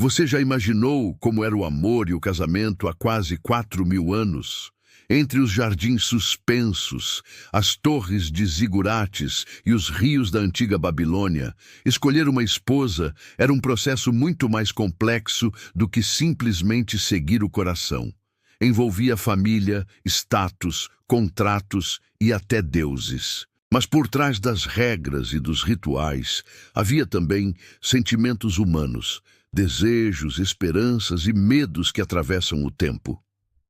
Você já imaginou como era o amor e o casamento há quase 4.000 anos? Entre os jardins suspensos, as torres de zigurates e os rios da antiga Babilônia, escolher uma esposa era um processo muito mais complexo do que simplesmente seguir o coração. Envolvia família, status, contratos e até deuses. Mas por trás das regras e dos rituais, havia também sentimentos humanos, desejos, esperanças e medos que atravessam o tempo.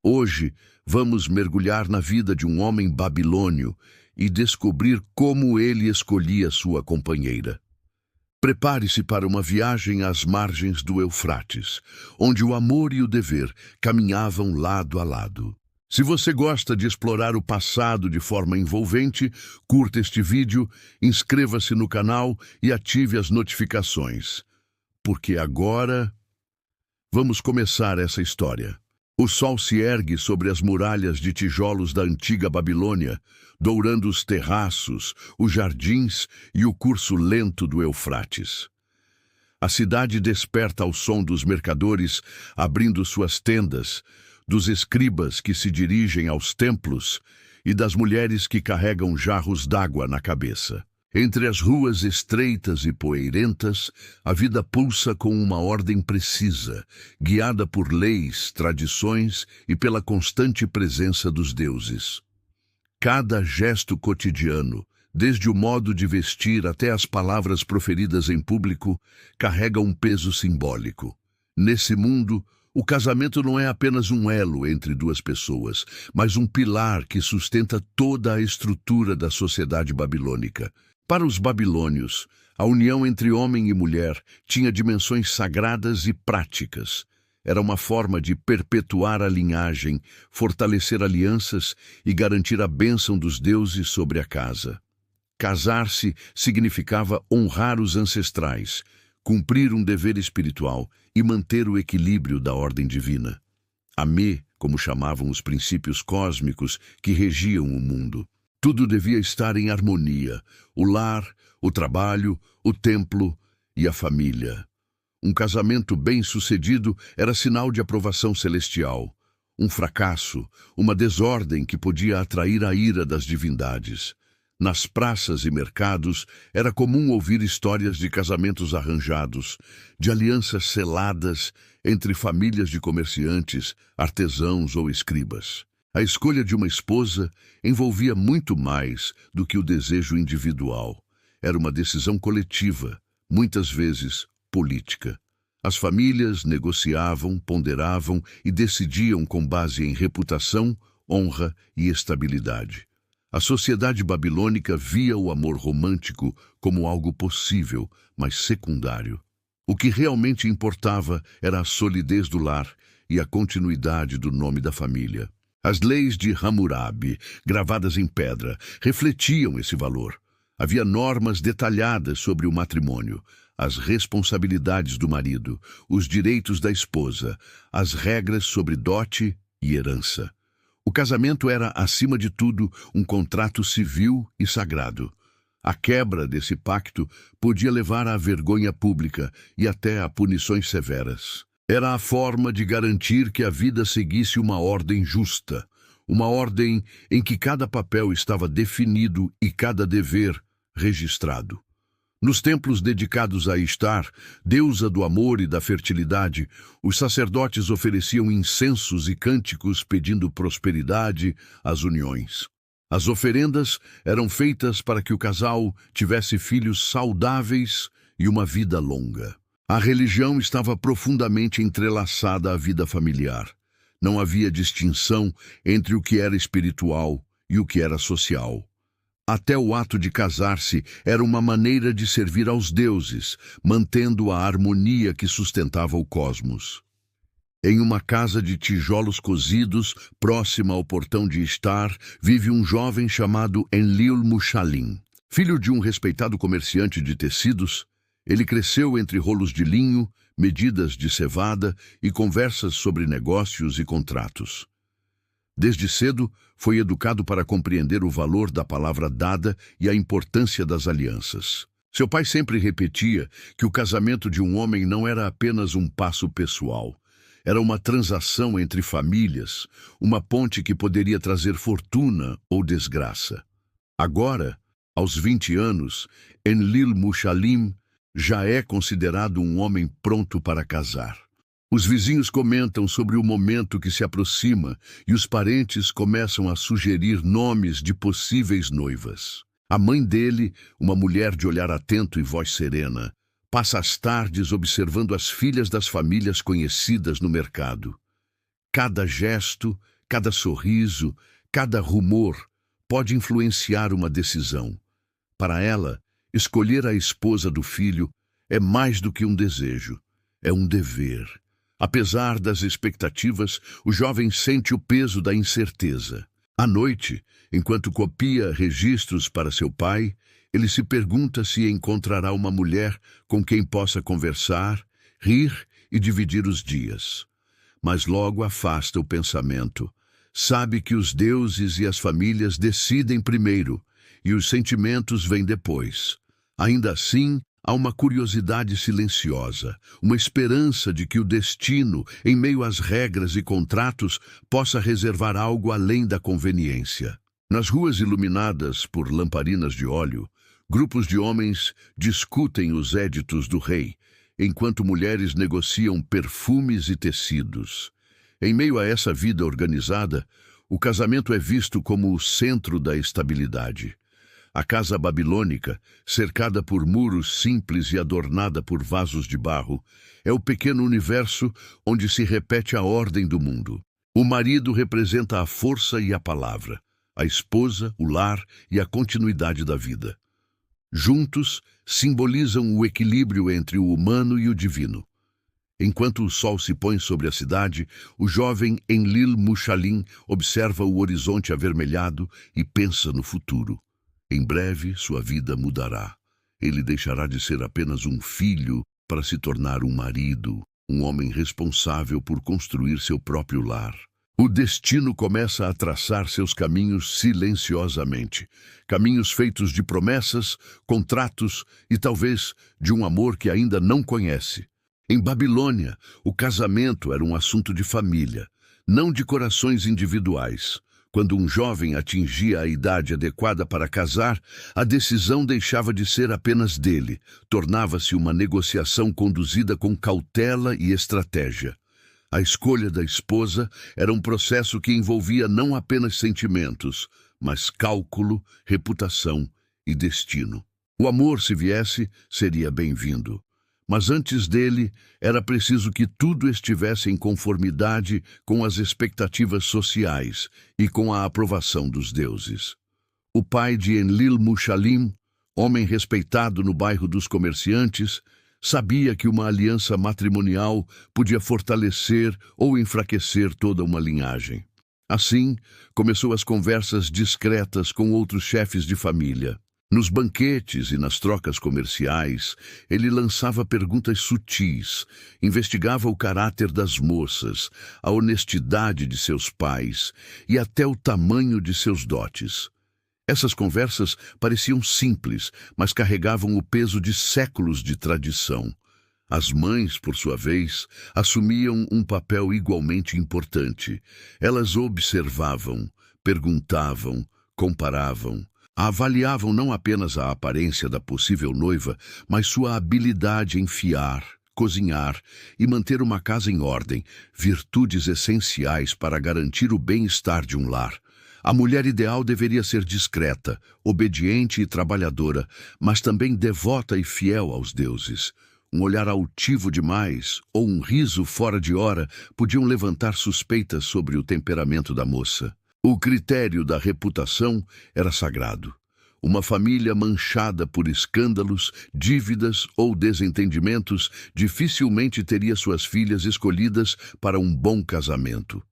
Hoje, vamos mergulhar na vida de um homem babilônio e descobrir como ele escolhia sua companheira. Prepare-se para uma viagem às margens do Eufrates, onde o amor e o dever caminhavam lado a lado. Se você gosta de explorar o passado de forma envolvente, curta este vídeo, inscreva-se no canal e ative as notificações, porque agora vamos começar essa história. O sol se ergue sobre as muralhas de tijolos da antiga Babilônia, dourando os terraços, os jardins e o curso lento do Eufrates. A cidade desperta ao som dos mercadores abrindo suas tendas, dos escribas que se dirigem aos templos e das mulheres que carregam jarros d'água na cabeça. Entre as ruas estreitas e poeirentas, a vida pulsa com uma ordem precisa, guiada por leis, tradições e pela constante presença dos deuses. Cada gesto cotidiano, desde o modo de vestir até as palavras proferidas em público, carrega um peso simbólico. Nesse mundo, o casamento não é apenas um elo entre duas pessoas, mas um pilar que sustenta toda a estrutura da sociedade babilônica. Para os babilônios, a união entre homem e mulher tinha dimensões sagradas e práticas. Era uma forma de perpetuar a linhagem, fortalecer alianças e garantir a bênção dos deuses sobre a casa. Casar-se significava honrar os ancestrais, cumprir um dever espiritual e manter o equilíbrio da ordem divina. Amê, como chamavam os princípios cósmicos que regiam o mundo. Tudo devia estar em harmonia: o lar, o trabalho, o templo e a família. Um casamento bem-sucedido era sinal de aprovação celestial. Um fracasso, uma desordem que podia atrair a ira das divindades. Nas praças e mercados, era comum ouvir histórias de casamentos arranjados, de alianças seladas entre famílias de comerciantes, artesãos ou escribas. A escolha de uma esposa envolvia muito mais do que o desejo individual. Era uma decisão coletiva, muitas vezes política. As famílias negociavam, ponderavam e decidiam com base em reputação, honra e estabilidade. A sociedade babilônica via o amor romântico como algo possível, mas secundário. O que realmente importava era a solidez do lar e a continuidade do nome da família. As leis de Hammurabi, gravadas em pedra, refletiam esse valor. Havia normas detalhadas sobre o matrimônio, as responsabilidades do marido, os direitos da esposa, as regras sobre dote e herança. O casamento era, acima de tudo, um contrato civil e sagrado. A quebra desse pacto podia levar à vergonha pública e até a punições severas. Era a forma de garantir que a vida seguisse uma ordem justa, uma ordem em que cada papel estava definido e cada dever registrado. Nos templos dedicados a Ishtar, deusa do amor e da fertilidade, os sacerdotes ofereciam incensos e cânticos pedindo prosperidade às uniões. As oferendas eram feitas para que o casal tivesse filhos saudáveis e uma vida longa. A religião estava profundamente entrelaçada à vida familiar. Não havia distinção entre o que era espiritual e o que era social. Até o ato de casar-se era uma maneira de servir aos deuses, mantendo a harmonia que sustentava o cosmos. Em uma casa de tijolos cozidos, próxima ao portão de Ishtar, vive um jovem chamado Enlil-Mushalim. Filho de um respeitado comerciante de tecidos, ele cresceu entre rolos de linho, medidas de cevada e conversas sobre negócios e contratos. Desde cedo, foi educado para compreender o valor da palavra dada e a importância das alianças. Seu pai sempre repetia que o casamento de um homem não era apenas um passo pessoal. Era uma transação entre famílias, uma ponte que poderia trazer fortuna ou desgraça. Agora, aos 20 anos, Enlil Mushalim já é considerado um homem pronto para casar. Os vizinhos comentam sobre o momento que se aproxima e os parentes começam a sugerir nomes de possíveis noivas. A mãe dele, uma mulher de olhar atento e voz serena, passa as tardes observando as filhas das famílias conhecidas no mercado. Cada gesto, cada sorriso, cada rumor pode influenciar uma decisão. Para ela, escolher a esposa do filho é mais do que um desejo, é um dever. Apesar das expectativas, o jovem sente o peso da incerteza. À noite, enquanto copia registros para seu pai, ele se pergunta se encontrará uma mulher com quem possa conversar, rir e dividir os dias. Mas logo afasta o pensamento. Sabe que os deuses e as famílias decidem primeiro, e os sentimentos vêm depois. Ainda assim, há uma curiosidade silenciosa, uma esperança de que o destino, em meio às regras e contratos, possa reservar algo além da conveniência. Nas ruas iluminadas por lamparinas de óleo, grupos de homens discutem os éditos do rei, enquanto mulheres negociam perfumes e tecidos. Em meio a essa vida organizada, o casamento é visto como o centro da estabilidade. A casa babilônica, cercada por muros simples e adornada por vasos de barro, é o pequeno universo onde se repete a ordem do mundo. O marido representa a força e a palavra, a esposa, o lar e a continuidade da vida. Juntos, simbolizam o equilíbrio entre o humano e o divino. Enquanto o sol se põe sobre a cidade, o jovem Enlil Mushalim observa o horizonte avermelhado e pensa no futuro. Em breve, sua vida mudará. Ele deixará de ser apenas um filho para se tornar um marido, um homem responsável por construir seu próprio lar. O destino começa a traçar seus caminhos silenciosamente. Caminhos feitos de promessas, contratos e talvez de um amor que ainda não conhece. Em Babilônia, o casamento era um assunto de família, não de corações individuais. Quando um jovem atingia a idade adequada para casar, a decisão deixava de ser apenas dele, tornava-se uma negociação conduzida com cautela e estratégia. A escolha da esposa era um processo que envolvia não apenas sentimentos, mas cálculo, reputação e destino. O amor, se viesse, seria bem-vindo. Mas antes dele, era preciso que tudo estivesse em conformidade com as expectativas sociais e com a aprovação dos deuses. O pai de Enlil Mushalim, homem respeitado no bairro dos comerciantes, sabia que uma aliança matrimonial podia fortalecer ou enfraquecer toda uma linhagem. Assim, começou as conversas discretas com outros chefes de família. Nos banquetes e nas trocas comerciais, ele lançava perguntas sutis, investigava o caráter das moças, a honestidade de seus pais e até o tamanho de seus dotes. Essas conversas pareciam simples, mas carregavam o peso de séculos de tradição. As mães, por sua vez, assumiam um papel igualmente importante. Elas observavam, perguntavam, comparavam. Avaliavam não apenas a aparência da possível noiva, mas sua habilidade em fiar, cozinhar e manter uma casa em ordem, virtudes essenciais para garantir o bem-estar de um lar. A mulher ideal deveria ser discreta, obediente e trabalhadora, mas também devota e fiel aos deuses. Um olhar altivo demais ou um riso fora de hora podiam levantar suspeitas sobre o temperamento da moça. O critério da reputação era sagrado. Uma família manchada por escândalos, dívidas ou desentendimentos dificilmente teria suas filhas escolhidas para um bom casamento.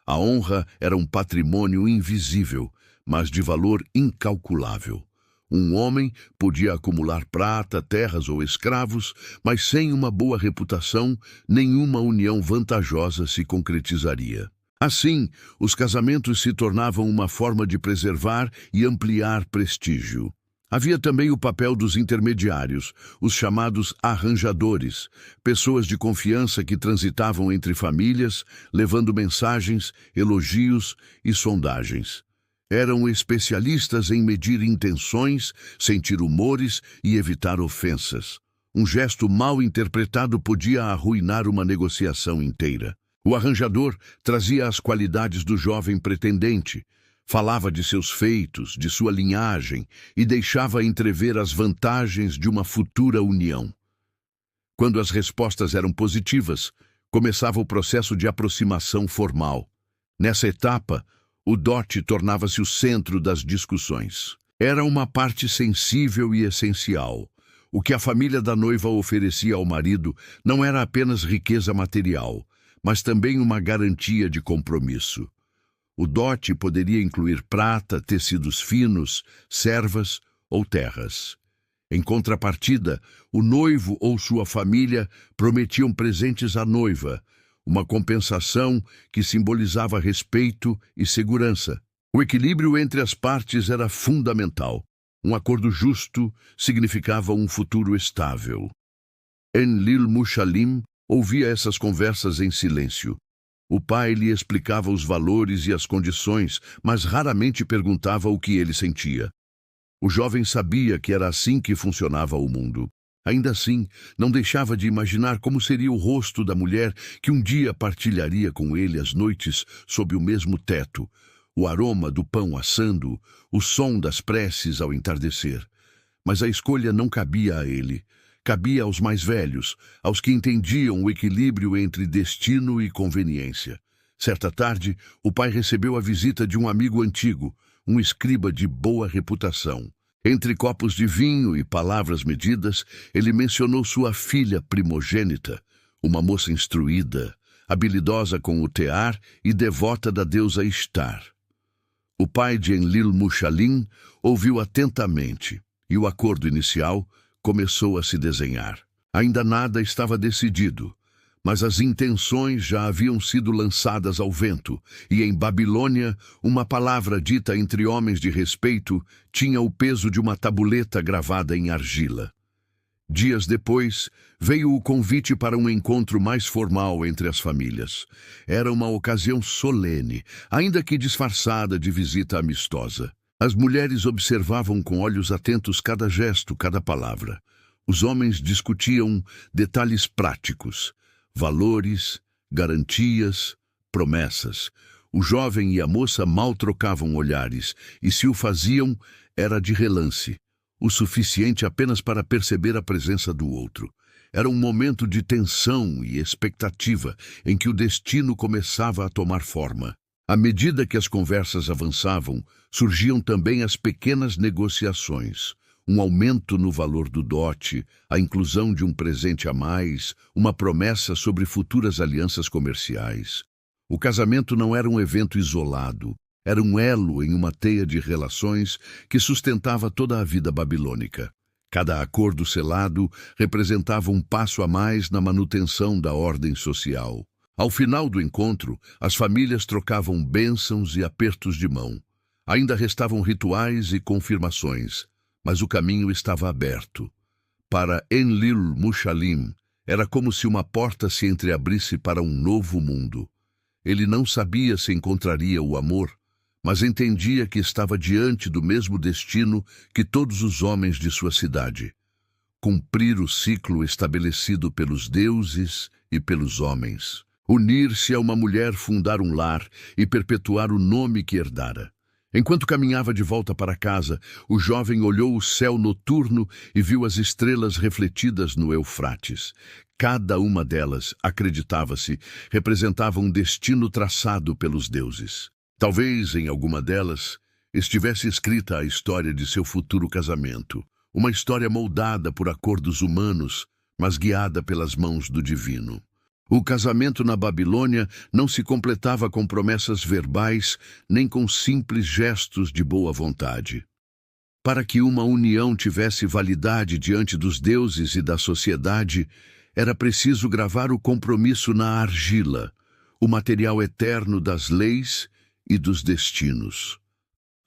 A honra era um patrimônio invisível, mas de valor incalculável. Um homem podia acumular prata, terras ou escravos, mas sem uma boa reputação, nenhuma união vantajosa se concretizaria. Assim, os casamentos se tornavam uma forma de preservar e ampliar prestígio. Havia também o papel dos intermediários, os chamados arranjadores, pessoas de confiança que transitavam entre famílias, levando mensagens, elogios e sondagens. Eram especialistas em medir intenções, sentir humores e evitar ofensas. Um gesto mal interpretado podia arruinar uma negociação inteira. O arranjador trazia as qualidades do jovem pretendente, falava de seus feitos, de sua linhagem e deixava entrever as vantagens de uma futura união. Quando as respostas eram positivas, começava o processo de aproximação formal. Nessa etapa, o dote tornava-se o centro das discussões. Era uma parte sensível e essencial. O que a família da noiva oferecia ao marido não era apenas riqueza material, mas também uma garantia de compromisso. O dote poderia incluir prata, tecidos finos, servas ou terras. Em contrapartida, o noivo ou sua família prometiam presentes à noiva, uma compensação que simbolizava respeito e segurança. O equilíbrio entre as partes era fundamental. Um acordo justo significava um futuro estável. Enlil Mushalim ouvia essas conversas em silêncio. O pai lhe explicava os valores e as condições, mas raramente perguntava o que ele sentia. O jovem sabia que era assim que funcionava o mundo. Ainda assim, não deixava de imaginar como seria o rosto da mulher que um dia partilharia com ele as noites sob o mesmo teto, o aroma do pão assando, o som das preces ao entardecer. Mas a escolha não cabia a ele. Cabia aos mais velhos, aos que entendiam o equilíbrio entre destino e conveniência. Certa tarde, o pai recebeu a visita de um amigo antigo, um escriba de boa reputação. Entre copos de vinho e palavras medidas, ele mencionou sua filha primogênita, uma moça instruída, habilidosa com o tear e devota da deusa Ishtar. O pai de Enlil Mushalim ouviu atentamente, e o acordo inicial começou a se desenhar. Ainda nada estava decidido, mas as intenções já haviam sido lançadas ao vento, e em Babilônia, uma palavra dita entre homens de respeito tinha o peso de uma tabuleta gravada em argila. Dias depois, veio o convite para um encontro mais formal entre as famílias. Era uma ocasião solene, ainda que disfarçada de visita amistosa. As mulheres observavam com olhos atentos cada gesto, cada palavra. Os homens discutiam detalhes práticos, valores, garantias, promessas. O jovem e a moça mal trocavam olhares, e se o faziam, era de relance, o suficiente apenas para perceber a presença do outro. Era um momento de tensão e expectativa, em que o destino começava a tomar forma. À medida que as conversas avançavam, surgiam também as pequenas negociações, um aumento no valor do dote, a inclusão de um presente a mais, uma promessa sobre futuras alianças comerciais. O casamento não era um evento isolado, era um elo em uma teia de relações que sustentava toda a vida babilônica. Cada acordo selado representava um passo a mais na manutenção da ordem social. Ao final do encontro, as famílias trocavam bênçãos e apertos de mão. Ainda restavam rituais e confirmações, mas o caminho estava aberto. Para Enlil Mushalim, era como se uma porta se entreabrisse para um novo mundo. Ele não sabia se encontraria o amor, mas entendia que estava diante do mesmo destino que todos os homens de sua cidade: cumprir o ciclo estabelecido pelos deuses e pelos homens. Unir-se a uma mulher, fundar um lar e perpetuar o nome que herdara. Enquanto caminhava de volta para casa, o jovem olhou o céu noturno e viu as estrelas refletidas no Eufrates. Cada uma delas, acreditava-se, representava um destino traçado pelos deuses. Talvez, em alguma delas, estivesse escrita a história de seu futuro casamento. Uma história moldada por acordos humanos, mas guiada pelas mãos do divino. O casamento na Babilônia não se completava com promessas verbais, nem com simples gestos de boa vontade. Para que uma união tivesse validade diante dos deuses e da sociedade, era preciso gravar o compromisso na argila, o material eterno das leis e dos destinos.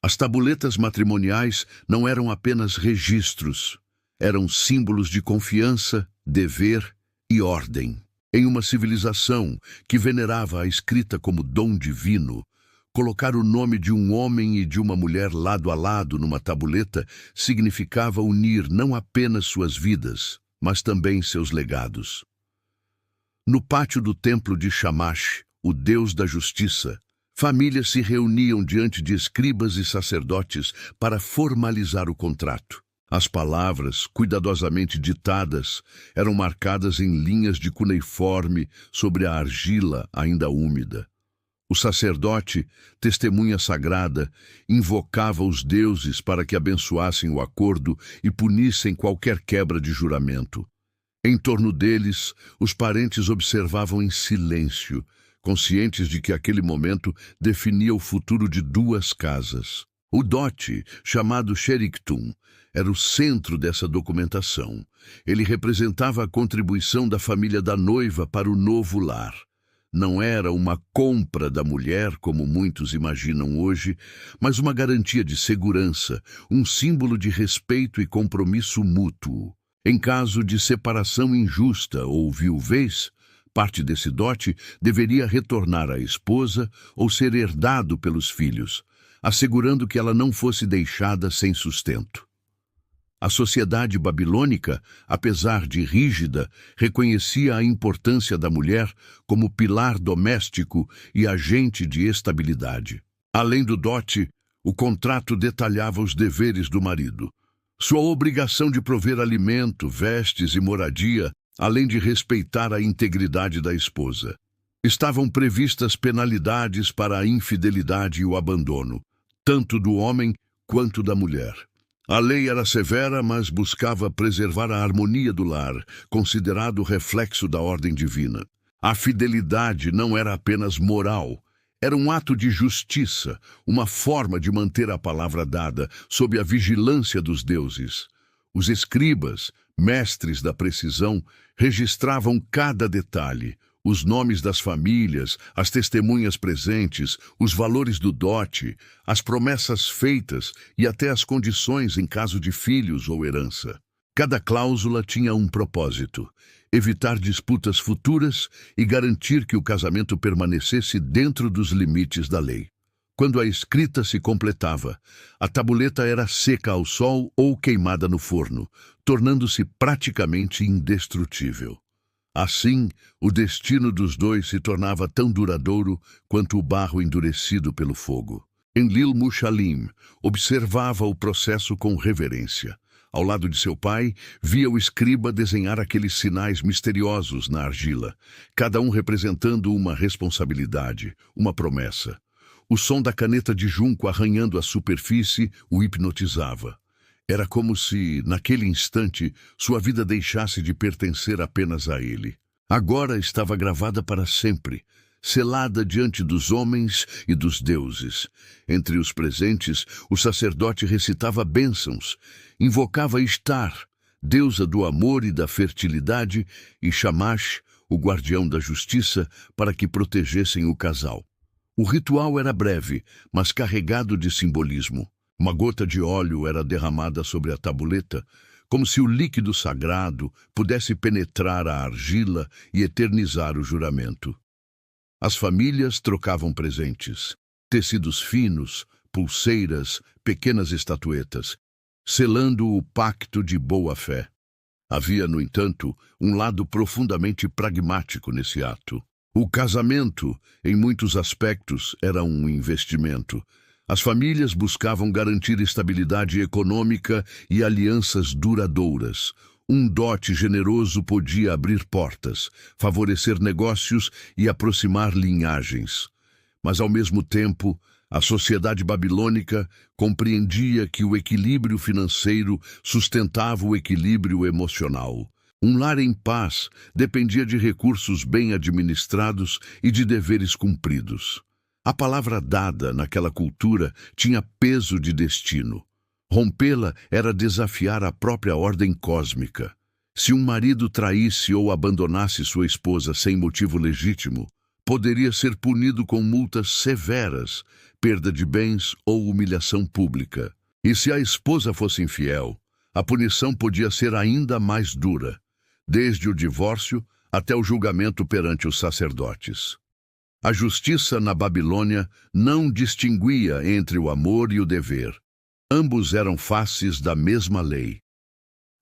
As tabuletas matrimoniais não eram apenas registros, eram símbolos de confiança, dever e ordem. Em uma civilização que venerava a escrita como dom divino, colocar o nome de um homem e de uma mulher lado a lado numa tabuleta significava unir não apenas suas vidas, mas também seus legados. No pátio do templo de Shamash, o deus da justiça, famílias se reuniam diante de escribas e sacerdotes para formalizar o contrato. As palavras, cuidadosamente ditadas, eram marcadas em linhas de cuneiforme sobre a argila ainda úmida. O sacerdote, testemunha sagrada, invocava os deuses para que abençoassem o acordo e punissem qualquer quebra de juramento. Em torno deles, os parentes observavam em silêncio, conscientes de que aquele momento definia o futuro de duas casas. O dote, chamado Sheriktum, era o centro dessa documentação. Ele representava a contribuição da família da noiva para o novo lar. Não era uma compra da mulher, como muitos imaginam hoje, mas uma garantia de segurança, um símbolo de respeito e compromisso mútuo. Em caso de separação injusta ou viuvez, parte desse dote deveria retornar à esposa ou ser herdado pelos filhos, assegurando que ela não fosse deixada sem sustento. A sociedade babilônica, apesar de rígida, reconhecia a importância da mulher como pilar doméstico e agente de estabilidade. Além do dote, o contrato detalhava os deveres do marido. Sua obrigação de prover alimento, vestes e moradia, além de respeitar a integridade da esposa. Estavam previstas penalidades para a infidelidade e o abandono, tanto do homem quanto da mulher. A lei era severa, mas buscava preservar a harmonia do lar, considerado reflexo da ordem divina. A fidelidade não era apenas moral, era um ato de justiça, uma forma de manter a palavra dada sob a vigilância dos deuses. Os escribas, mestres da precisão, registravam cada detalhe, os nomes das famílias, as testemunhas presentes, os valores do dote, as promessas feitas e até as condições em caso de filhos ou herança. Cada cláusula tinha um propósito: evitar disputas futuras e garantir que o casamento permanecesse dentro dos limites da lei. Quando a escrita se completava, a tabuleta era seca ao sol ou queimada no forno, tornando-se praticamente indestrutível. Assim, o destino dos dois se tornava tão duradouro quanto o barro endurecido pelo fogo. Enlil Mushalim observava o processo com reverência. Ao lado de seu pai, via o escriba desenhar aqueles sinais misteriosos na argila, cada um representando uma responsabilidade, uma promessa. O som da caneta de junco arranhando a superfície o hipnotizava. Era como se, naquele instante, sua vida deixasse de pertencer apenas a ele. Agora estava gravada para sempre, selada diante dos homens e dos deuses. Entre os presentes, o sacerdote recitava bênçãos, invocava Ishtar, deusa do amor e da fertilidade, e Shamash, o guardião da justiça, para que protegessem o casal. O ritual era breve, mas carregado de simbolismo. Uma gota de óleo era derramada sobre a tabuleta, como se o líquido sagrado pudesse penetrar a argila e eternizar o juramento. As famílias trocavam presentes, tecidos finos, pulseiras, pequenas estatuetas, selando o pacto de boa-fé. Havia, no entanto, um lado profundamente pragmático nesse ato. O casamento, em muitos aspectos, era um investimento. As famílias buscavam garantir estabilidade econômica e alianças duradouras. Um dote generoso podia abrir portas, favorecer negócios e aproximar linhagens. Mas, ao mesmo tempo, a sociedade babilônica compreendia que o equilíbrio financeiro sustentava o equilíbrio emocional. Um lar em paz dependia de recursos bem administrados e de deveres cumpridos. A palavra dada naquela cultura tinha peso de destino. Rompê-la era desafiar a própria ordem cósmica. Se um marido traísse ou abandonasse sua esposa sem motivo legítimo, poderia ser punido com multas severas, perda de bens ou humilhação pública. E se a esposa fosse infiel, a punição podia ser ainda mais dura, desde o divórcio até o julgamento perante os sacerdotes. A justiça na Babilônia não distinguia entre o amor e o dever. Ambos eram faces da mesma lei.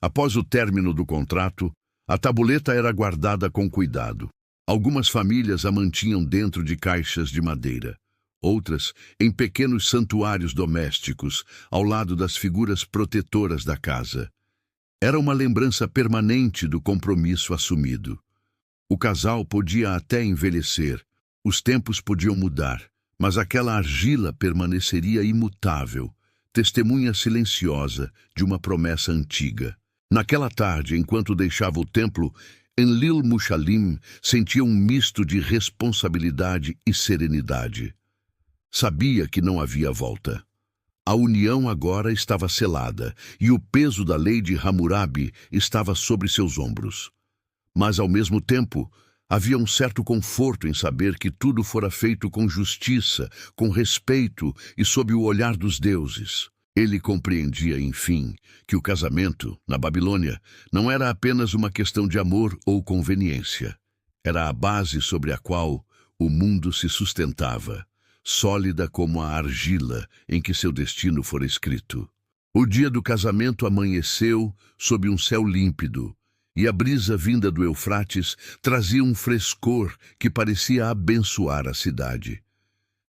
Após o término do contrato, a tabuleta era guardada com cuidado. Algumas famílias a mantinham dentro de caixas de madeira, outras em pequenos santuários domésticos, ao lado das figuras protetoras da casa. Era uma lembrança permanente do compromisso assumido. O casal podia até envelhecer, os tempos podiam mudar, mas aquela argila permaneceria imutável, testemunha silenciosa de uma promessa antiga. Naquela tarde, enquanto deixava o templo, Enlil Mushalim sentia um misto de responsabilidade e serenidade. Sabia que não havia volta. A união agora estava selada, e o peso da lei de Hammurabi estava sobre seus ombros. Mas, ao mesmo tempo, havia um certo conforto em saber que tudo fora feito com justiça, com respeito e sob o olhar dos deuses. Ele compreendia, enfim, que o casamento, na Babilônia, não era apenas uma questão de amor ou conveniência. Era a base sobre a qual o mundo se sustentava, sólida como a argila em que seu destino fora escrito. O dia do casamento amanheceu sob um céu límpido, e a brisa vinda do Eufrates trazia um frescor que parecia abençoar a cidade.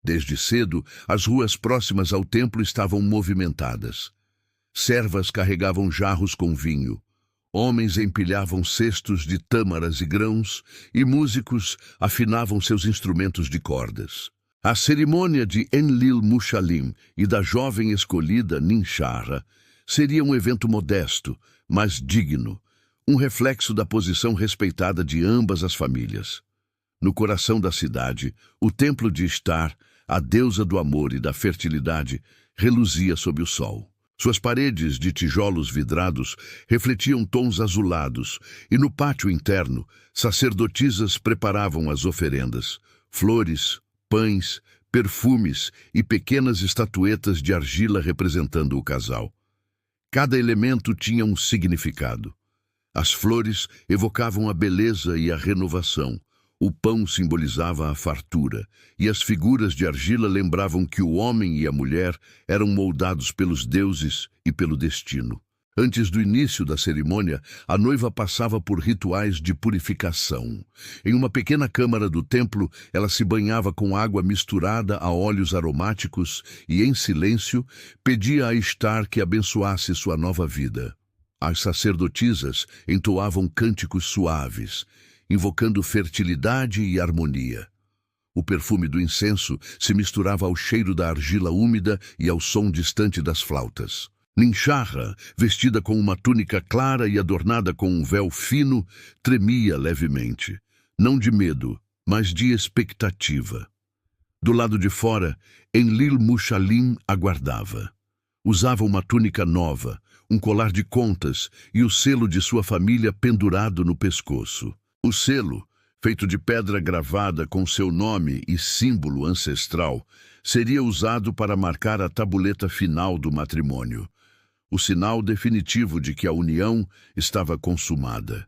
Desde cedo, as ruas próximas ao templo estavam movimentadas. Servas carregavam jarros com vinho, homens empilhavam cestos de tâmaras e grãos, e músicos afinavam seus instrumentos de cordas. A cerimônia de Enlil Mushalim e da jovem escolhida Ninshara seria um evento modesto, mas digno, um reflexo da posição respeitada de ambas as famílias. No coração da cidade, o templo de Ishtar, a deusa do amor e da fertilidade, reluzia sob o sol. Suas paredes de tijolos vidrados refletiam tons azulados, e no pátio interno, sacerdotisas preparavam as oferendas, flores, pães, perfumes e pequenas estatuetas de argila representando o casal. Cada elemento tinha um significado. As flores evocavam a beleza e a renovação. O pão simbolizava a fartura, e as figuras de argila lembravam que o homem e a mulher eram moldados pelos deuses e pelo destino. Antes do início da cerimônia, a noiva passava por rituais de purificação. Em uma pequena câmara do templo, ela se banhava com água misturada a óleos aromáticos e, em silêncio, pedia a Ishtar que abençoasse sua nova vida. As sacerdotisas entoavam cânticos suaves, invocando fertilidade e harmonia. O perfume do incenso se misturava ao cheiro da argila úmida e ao som distante das flautas. Ninshara, vestida com uma túnica clara e adornada com um véu fino, tremia levemente, não de medo, mas de expectativa. Do lado de fora, Enlil Mushalim aguardava. Usava uma túnica nova, um colar de contas e o selo de sua família pendurado no pescoço. O selo, feito de pedra gravada com seu nome e símbolo ancestral, seria usado para marcar a tabuleta final do matrimônio, o sinal definitivo de que a união estava consumada.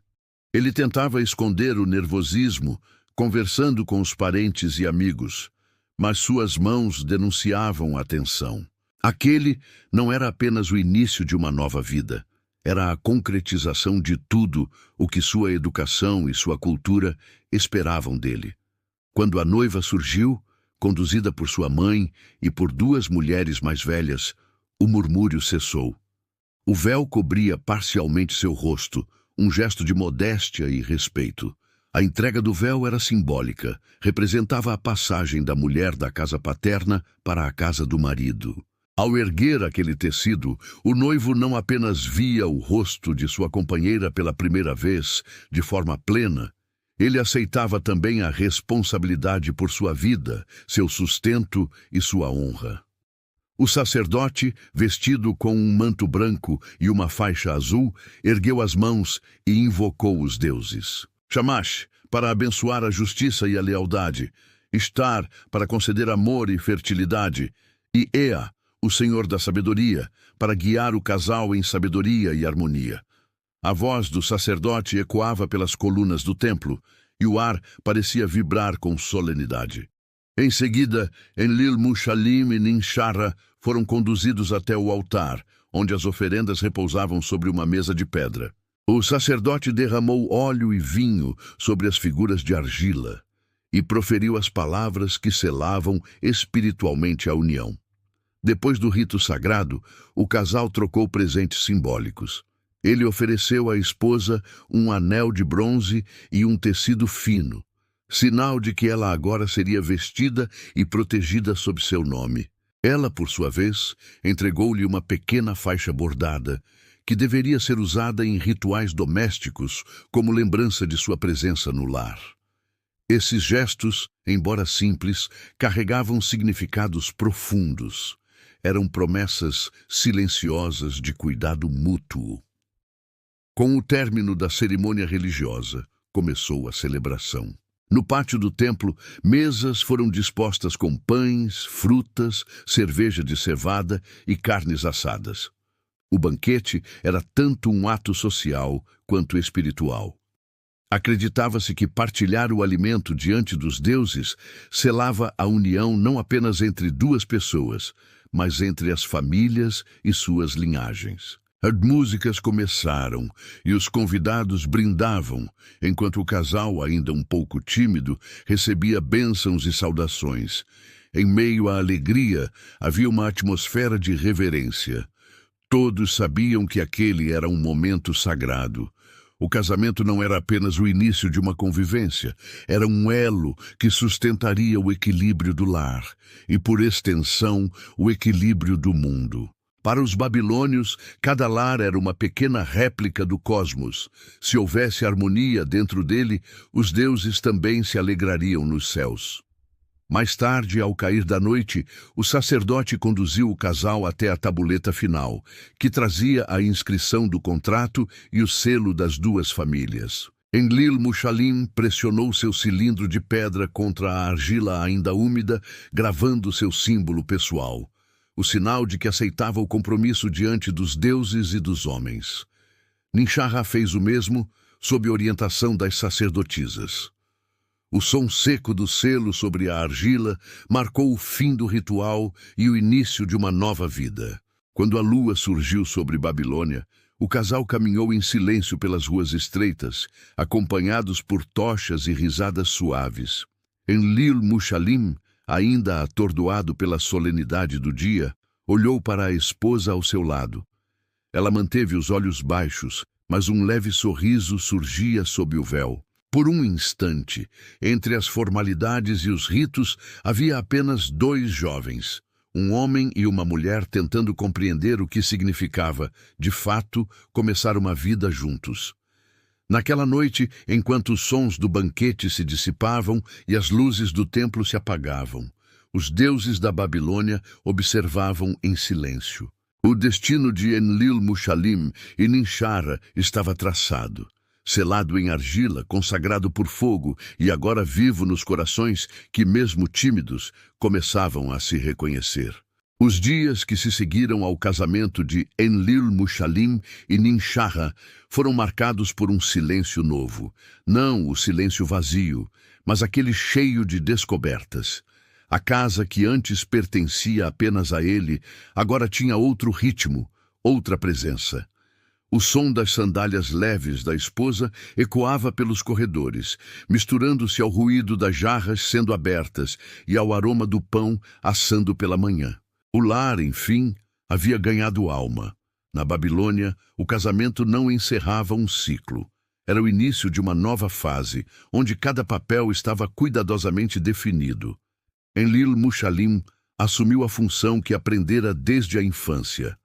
Ele tentava esconder o nervosismo, conversando com os parentes e amigos, mas suas mãos denunciavam a tensão. Aquele não era apenas o início de uma nova vida, era a concretização de tudo o que sua educação e sua cultura esperavam dele. Quando a noiva surgiu, conduzida por sua mãe e por duas mulheres mais velhas, o murmúrio cessou. O véu cobria parcialmente seu rosto, um gesto de modéstia e respeito. A entrega do véu era simbólica, representava a passagem da mulher da casa paterna para a casa do marido. Ao erguer aquele tecido, o noivo não apenas via o rosto de sua companheira pela primeira vez, de forma plena, ele aceitava também a responsabilidade por sua vida, seu sustento e sua honra. O sacerdote, vestido com um manto branco e uma faixa azul, ergueu as mãos e invocou os deuses. Shamash, para abençoar a justiça e a lealdade, Ishtar, para conceder amor e fertilidade, e Ea, o Senhor da sabedoria, para guiar o casal em sabedoria e harmonia. A voz do sacerdote ecoava pelas colunas do templo, e o ar parecia vibrar com solenidade. Em seguida, Enlil-Mushalim e Ninshara foram conduzidos até o altar, onde as oferendas repousavam sobre uma mesa de pedra. O sacerdote derramou óleo e vinho sobre as figuras de argila e proferiu as palavras que selavam espiritualmente a união. Depois do rito sagrado, o casal trocou presentes simbólicos. Ele ofereceu à esposa um anel de bronze e um tecido fino, sinal de que ela agora seria vestida e protegida sob seu nome. Ela, por sua vez, entregou-lhe uma pequena faixa bordada, que deveria ser usada em rituais domésticos como lembrança de sua presença no lar. Esses gestos, embora simples, carregavam significados profundos. Eram promessas silenciosas de cuidado mútuo. Com o término da cerimônia religiosa, começou a celebração. No pátio do templo, mesas foram dispostas com pães, frutas, cerveja de cevada e carnes assadas. O banquete era tanto um ato social quanto espiritual. Acreditava-se que partilhar o alimento diante dos deuses selava a união não apenas entre duas pessoas, mas entre as famílias e suas linhagens. As músicas começaram e os convidados brindavam, enquanto o casal, ainda um pouco tímido, recebia bênçãos e saudações. Em meio à alegria, havia uma atmosfera de reverência. Todos sabiam que aquele era um momento sagrado. O casamento não era apenas o início de uma convivência, era um elo que sustentaria o equilíbrio do lar e, por extensão, o equilíbrio do mundo. Para os babilônios, cada lar era uma pequena réplica do cosmos. Se houvesse harmonia dentro dele, os deuses também se alegrariam nos céus. Mais tarde, ao cair da noite, o sacerdote conduziu o casal até a tabuleta final, que trazia a inscrição do contrato e o selo das duas famílias. Enlil-Mushalim pressionou seu cilindro de pedra contra a argila ainda úmida, gravando seu símbolo pessoal, o sinal de que aceitava o compromisso diante dos deuses e dos homens. Ninshara fez o mesmo, sob orientação das sacerdotisas. O som seco do selo sobre a argila marcou o fim do ritual e o início de uma nova vida. Quando a lua surgiu sobre Babilônia, o casal caminhou em silêncio pelas ruas estreitas, acompanhados por tochas e risadas suaves. Enlil-Mushalim, ainda atordoado pela solenidade do dia, olhou para a esposa ao seu lado. Ela manteve os olhos baixos, mas um leve sorriso surgia sob o véu. Por um instante, entre as formalidades e os ritos, havia apenas dois jovens, um homem e uma mulher tentando compreender o que significava, de fato, começar uma vida juntos. Naquela noite, enquanto os sons do banquete se dissipavam e as luzes do templo se apagavam, os deuses da Babilônia observavam em silêncio. O destino de Enlil-Mushalim e Ninshara estava traçado. Selado em argila, consagrado por fogo e agora vivo nos corações que, mesmo tímidos, começavam a se reconhecer. Os dias que se seguiram ao casamento de Enlil-Mushalim e Ninshara foram marcados por um silêncio novo. Não o silêncio vazio, mas aquele cheio de descobertas. A casa que antes pertencia apenas a ele, agora tinha outro ritmo, outra presença. O som das sandálias leves da esposa ecoava pelos corredores, misturando-se ao ruído das jarras sendo abertas e ao aroma do pão assando pela manhã. O lar, enfim, havia ganhado alma. Na Babilônia, o casamento não encerrava um ciclo. Era o início de uma nova fase, onde cada papel estava cuidadosamente definido. Enlil-Mushalim assumiu a função que aprendera desde a infância,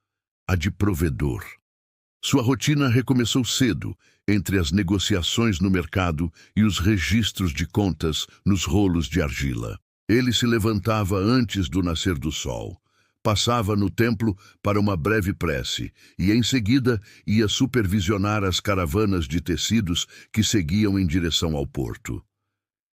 a de provedor. Sua rotina recomeçou cedo, entre as negociações no mercado e os registros de contas nos rolos de argila. Ele se levantava antes do nascer do sol, passava no templo para uma breve prece e, em seguida, ia supervisionar as caravanas de tecidos que seguiam em direção ao porto.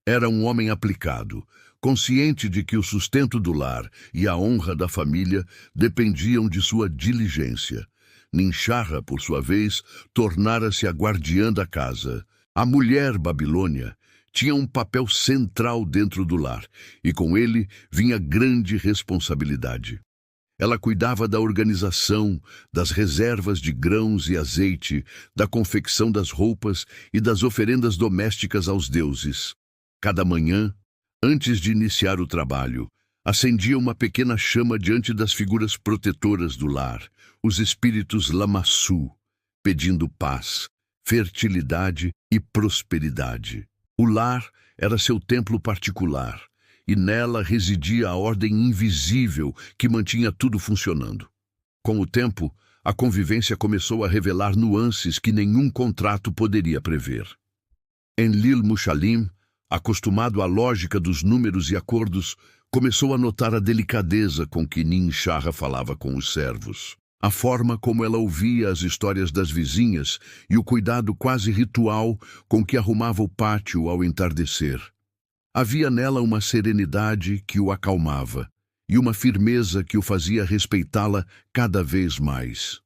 Era um homem aplicado, consciente de que o sustento do lar e a honra da família dependiam de sua diligência. Ninxarra, por sua vez, tornara-se a guardiã da casa. A mulher babilônia tinha um papel central dentro do lar, e com ele vinha grande responsabilidade. Ela cuidava da organização, das reservas de grãos e azeite, da confecção das roupas e das oferendas domésticas aos deuses. Cada manhã, antes de iniciar o trabalho, acendia uma pequena chama diante das figuras protetoras do lar, os espíritos Lamassu, pedindo paz, fertilidade e prosperidade. O lar era seu templo particular, e nela residia a ordem invisível que mantinha tudo funcionando. Com o tempo, a convivência começou a revelar nuances que nenhum contrato poderia prever. Enlil Mushalim, acostumado à lógica dos números e acordos, começou a notar a delicadeza com que Ninxarra falava com os servos, a forma como ela ouvia as histórias das vizinhas e o cuidado quase ritual com que arrumava o pátio ao entardecer. Havia nela uma serenidade que o acalmava e uma firmeza que o fazia respeitá-la cada vez mais.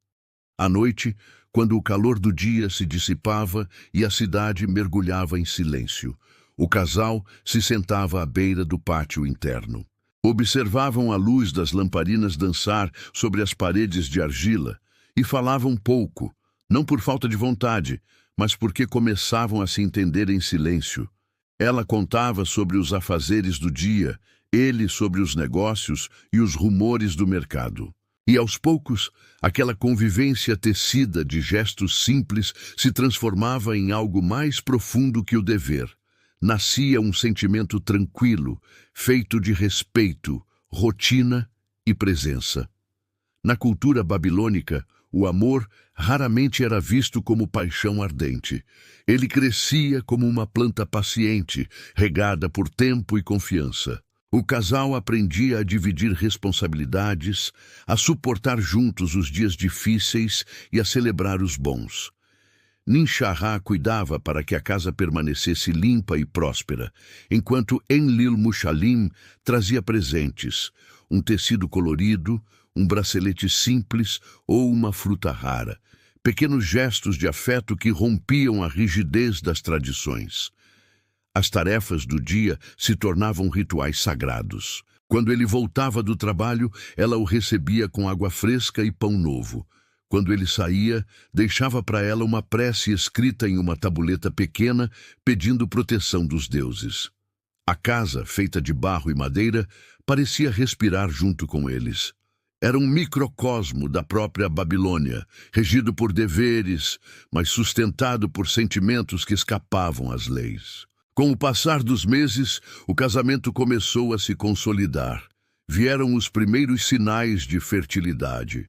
À noite, quando o calor do dia se dissipava e a cidade mergulhava em silêncio, o casal se sentava à beira do pátio interno. Observavam a luz das lamparinas dançar sobre as paredes de argila e falavam pouco, não por falta de vontade, mas porque começavam a se entender em silêncio. Ela contava sobre os afazeres do dia, ele sobre os negócios e os rumores do mercado. E aos poucos, aquela convivência tecida de gestos simples se transformava em algo mais profundo que o dever. Nascia um sentimento tranquilo, feito de respeito, rotina e presença. Na cultura babilônica, o amor raramente era visto como paixão ardente. Ele crescia como uma planta paciente, regada por tempo e confiança. O casal aprendia a dividir responsabilidades, a suportar juntos os dias difíceis e a celebrar os bons. Ninxarra cuidava para que a casa permanecesse limpa e próspera, enquanto Enlil Mushalim trazia presentes, um tecido colorido, um bracelete simples ou uma fruta rara, pequenos gestos de afeto que rompiam a rigidez das tradições. As tarefas do dia se tornavam rituais sagrados. Quando ele voltava do trabalho, ela o recebia com água fresca e pão novo. Quando ele saía, deixava para ela uma prece escrita em uma tabuleta pequena, pedindo proteção dos deuses. A casa, feita de barro e madeira, parecia respirar junto com eles. Era um microcosmo da própria Babilônia, regido por deveres, mas sustentado por sentimentos que escapavam às leis. Com o passar dos meses, o casamento começou a se consolidar. Vieram os primeiros sinais de fertilidade.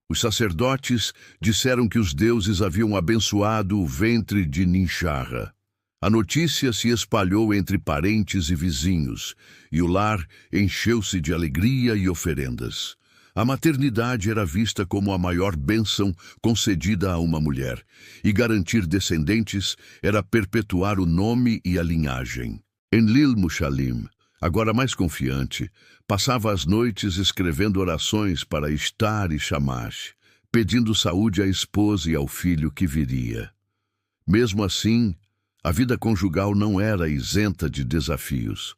Os sacerdotes disseram que os deuses haviam abençoado o ventre de Ninxarra. A notícia se espalhou entre parentes e vizinhos, e o lar encheu-se de alegria e oferendas. A maternidade era vista como a maior bênção concedida a uma mulher, e garantir descendentes era perpetuar o nome e a linhagem. Enlil Mushalim, agora mais confiante, passava as noites escrevendo orações para Ishtar e Shamash, pedindo saúde à esposa e ao filho que viria. Mesmo assim, a vida conjugal não era isenta de desafios.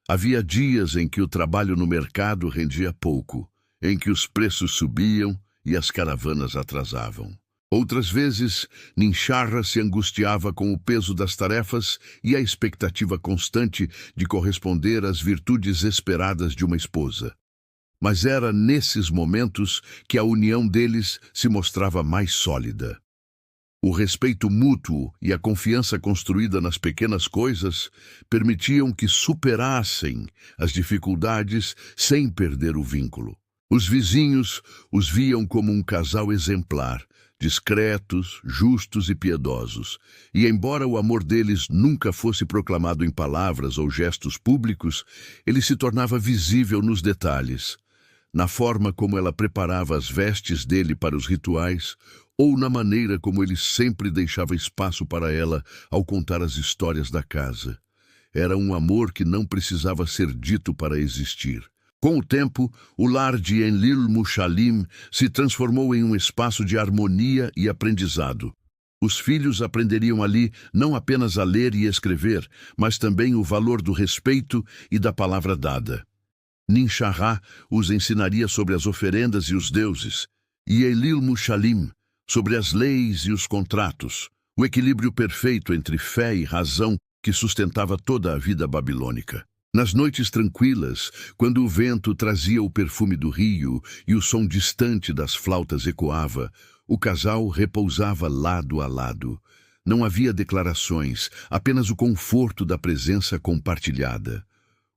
Havia dias em que o trabalho no mercado rendia pouco, em que os preços subiam e as caravanas atrasavam. Outras vezes, Ninxarra se angustiava com o peso das tarefas e a expectativa constante de corresponder às virtudes esperadas de uma esposa. Mas era nesses momentos que a união deles se mostrava mais sólida. O respeito mútuo e a confiança construída nas pequenas coisas permitiam que superassem as dificuldades sem perder o vínculo. Os vizinhos os viam como um casal exemplar, discretos, justos e piedosos, e embora o amor deles nunca fosse proclamado em palavras ou gestos públicos, ele se tornava visível nos detalhes, na forma como ela preparava as vestes dele para os rituais, ou na maneira como ele sempre deixava espaço para ela ao contar as histórias da casa. Era um amor que não precisava ser dito para existir. Com o tempo, o lar de Enlil Mushalim se transformou em um espaço de harmonia e aprendizado. Os filhos aprenderiam ali não apenas a ler e escrever, mas também o valor do respeito e da palavra dada. Ninshara os ensinaria sobre as oferendas e os deuses, e Enlil Mushalim sobre as leis e os contratos, o equilíbrio perfeito entre fé e razão que sustentava toda a vida babilônica. Nas noites tranquilas, quando o vento trazia o perfume do rio e o som distante das flautas ecoava, o casal repousava lado a lado. Não havia declarações, apenas o conforto da presença compartilhada.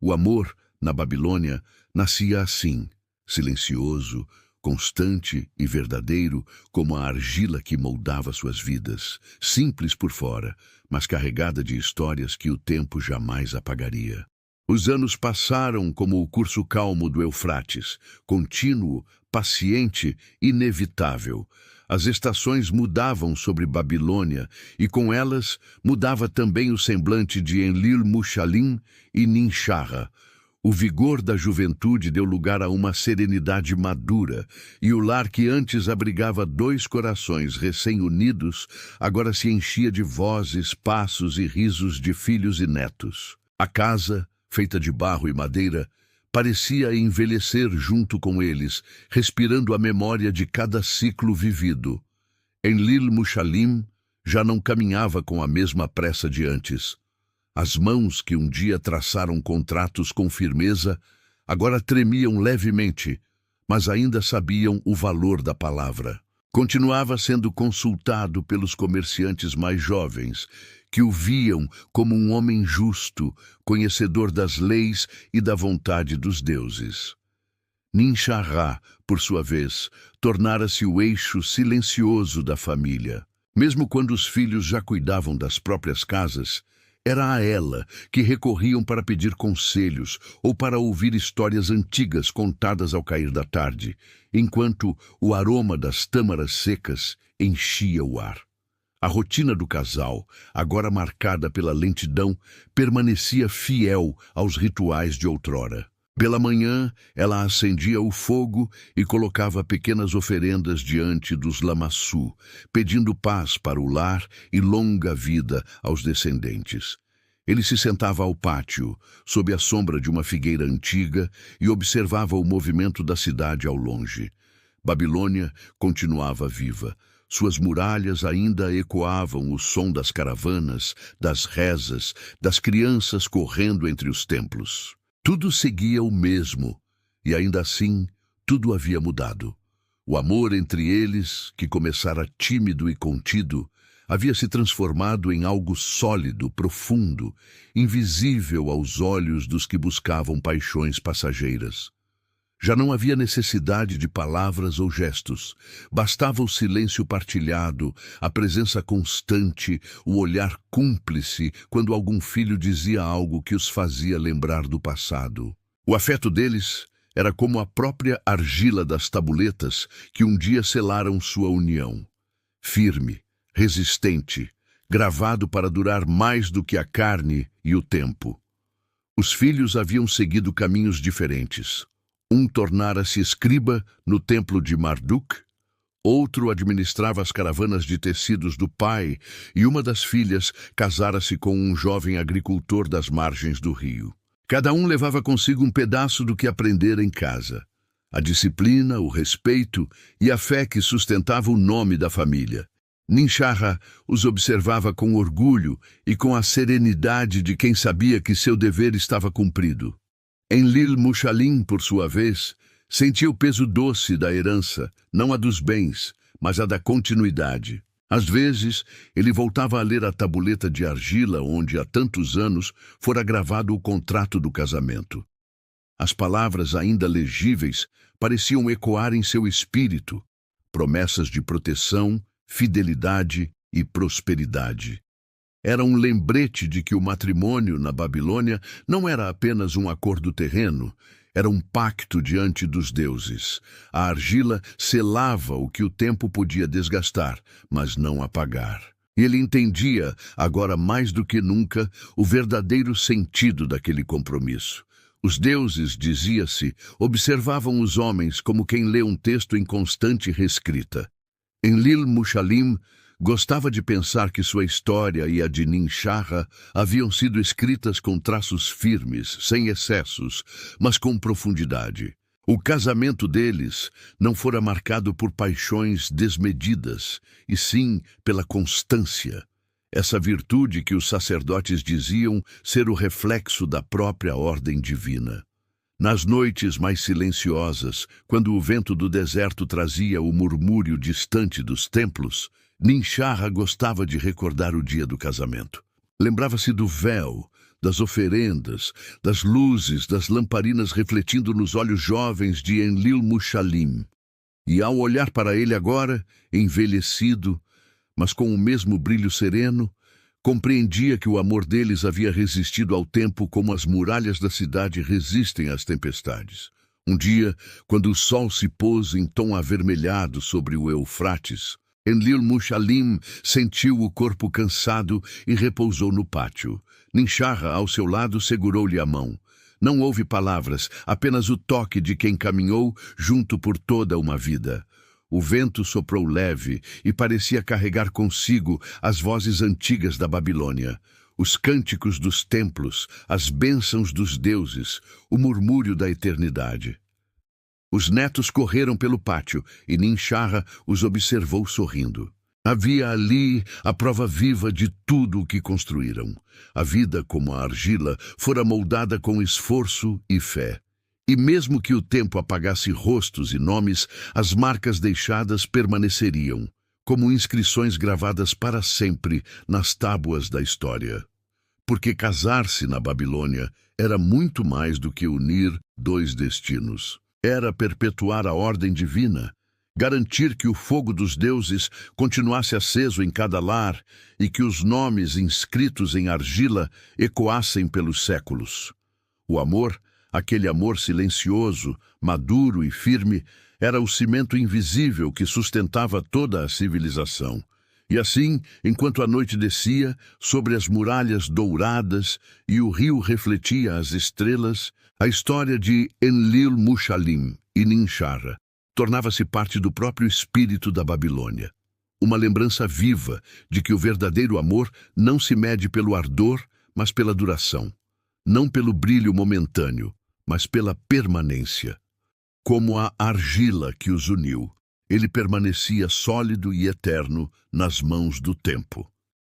O amor, na Babilônia, nascia assim, silencioso, constante e verdadeiro, como a argila que moldava suas vidas, simples por fora, mas carregada de histórias que o tempo jamais apagaria. Os anos passaram como o curso calmo do Eufrates, contínuo, paciente, inevitável. As estações mudavam sobre Babilônia, e com elas mudava também o semblante de Enlil Mushalim e Ninshara. O vigor da juventude deu lugar a uma serenidade madura, e o lar que antes abrigava dois corações recém-unidos, agora se enchia de vozes, passos e risos de filhos e netos. A casa, feita de barro e madeira, parecia envelhecer junto com eles, respirando a memória de cada ciclo vivido. Enlil Mushalim já não caminhava com a mesma pressa de antes. As mãos que um dia traçaram contratos com firmeza, agora tremiam levemente, mas ainda sabiam o valor da palavra. Continuava sendo consultado pelos comerciantes mais jovens, que o viam como um homem justo, conhecedor das leis e da vontade dos deuses. Ninshara, por sua vez, tornara-se o eixo silencioso da família. Mesmo quando os filhos já cuidavam das próprias casas, era a ela que recorriam para pedir conselhos ou para ouvir histórias antigas contadas ao cair da tarde, enquanto o aroma das tâmaras secas enchia o ar. A rotina do casal, agora marcada pela lentidão, permanecia fiel aos rituais de outrora. Pela manhã, ela acendia o fogo e colocava pequenas oferendas diante dos lamassu, pedindo paz para o lar e longa vida aos descendentes. Ele se sentava ao pátio, sob a sombra de uma figueira antiga, e observava o movimento da cidade ao longe. Babilônia continuava viva. Suas muralhas ainda ecoavam o som das caravanas, das rezas, das crianças correndo entre os templos. Tudo seguia o mesmo, e ainda assim, tudo havia mudado. O amor entre eles, que começara tímido e contido, havia se transformado em algo sólido, profundo, invisível aos olhos dos que buscavam paixões passageiras. Já não havia necessidade de palavras ou gestos. Bastava o silêncio partilhado, a presença constante, o olhar cúmplice quando algum filho dizia algo que os fazia lembrar do passado. O afeto deles era como a própria argila das tabuletas que um dia selaram sua união. Firme, resistente, gravado para durar mais do que a carne e o tempo. Os filhos haviam seguido caminhos diferentes. Um tornara-se escriba no templo de Marduk, outro administrava as caravanas de tecidos do pai, e uma das filhas casara-se com um jovem agricultor das margens do rio. Cada um levava consigo um pedaço do que aprendera em casa. A disciplina, o respeito e a fé que sustentava o nome da família. Ninshara os observava com orgulho e com a serenidade de quem sabia que seu dever estava cumprido. Enlil Mushalim, por sua vez, sentia o peso doce da herança, não a dos bens, mas a da continuidade. Às vezes, ele voltava a ler a tabuleta de argila onde há tantos anos fora gravado o contrato do casamento. As palavras ainda legíveis pareciam ecoar em seu espírito, promessas de proteção, fidelidade e prosperidade. Era um lembrete de que o matrimônio na Babilônia não era apenas um acordo terreno, Era um pacto diante dos deuses. A argila selava o que o tempo podia desgastar, mas não apagar. E ele entendia, agora mais do que nunca, o verdadeiro sentido daquele compromisso. Os deuses, dizia-se, observavam os homens como quem lê um texto em constante reescrita. Enlil Mushalim gostava de pensar que sua história e a de Ninshara haviam sido escritas com traços firmes, sem excessos, mas com profundidade. O casamento deles não fora marcado por paixões desmedidas, e sim pela constância. Essa virtude que os sacerdotes diziam ser o reflexo da própria ordem divina. Nas noites mais silenciosas, quando o vento do deserto trazia o murmúrio distante dos templos, Ninshara gostava de recordar o dia do casamento. Lembrava-se do véu, das oferendas, das luzes, das lamparinas refletindo nos olhos jovens de Enlil Mushalim. E ao olhar para ele agora, envelhecido, mas com o mesmo brilho sereno, compreendia que o amor deles havia resistido ao tempo como as muralhas da cidade resistem às tempestades. Um dia, quando o sol se pôs em tom avermelhado sobre o Eufrates, Enlil Mushalim sentiu o corpo cansado e repousou no pátio. Ninshara, ao seu lado, segurou-lhe a mão. Não houve palavras, apenas o toque de quem caminhou junto por toda uma vida. O vento soprou leve e parecia carregar consigo as vozes antigas da Babilônia, os cânticos dos templos, as bênçãos dos deuses, o murmúrio da eternidade. Os netos correram pelo pátio e Ninshara os observou sorrindo. Havia ali a prova viva de tudo o que construíram. A vida, como a argila, fora moldada com esforço e fé. E mesmo que o tempo apagasse rostos e nomes, as marcas deixadas permaneceriam, como inscrições gravadas para sempre nas tábuas da história. Porque casar-se na Babilônia era muito mais do que unir dois destinos. Era perpetuar a ordem divina, garantir que o fogo dos deuses continuasse aceso em cada lar e que os nomes inscritos em argila ecoassem pelos séculos. O amor, aquele amor silencioso, maduro e firme, era o cimento invisível que sustentava toda a civilização. E assim, enquanto a noite descia, sobre as muralhas douradas e o rio refletia as estrelas, a história de Enlil Mushalim e Ninshara tornava-se parte do próprio espírito da Babilônia. Uma lembrança viva de que o verdadeiro amor não se mede pelo ardor, mas pela duração. Não pelo brilho momentâneo, mas pela permanência. Como a argila que os uniu, ele permanecia sólido e eterno nas mãos do tempo.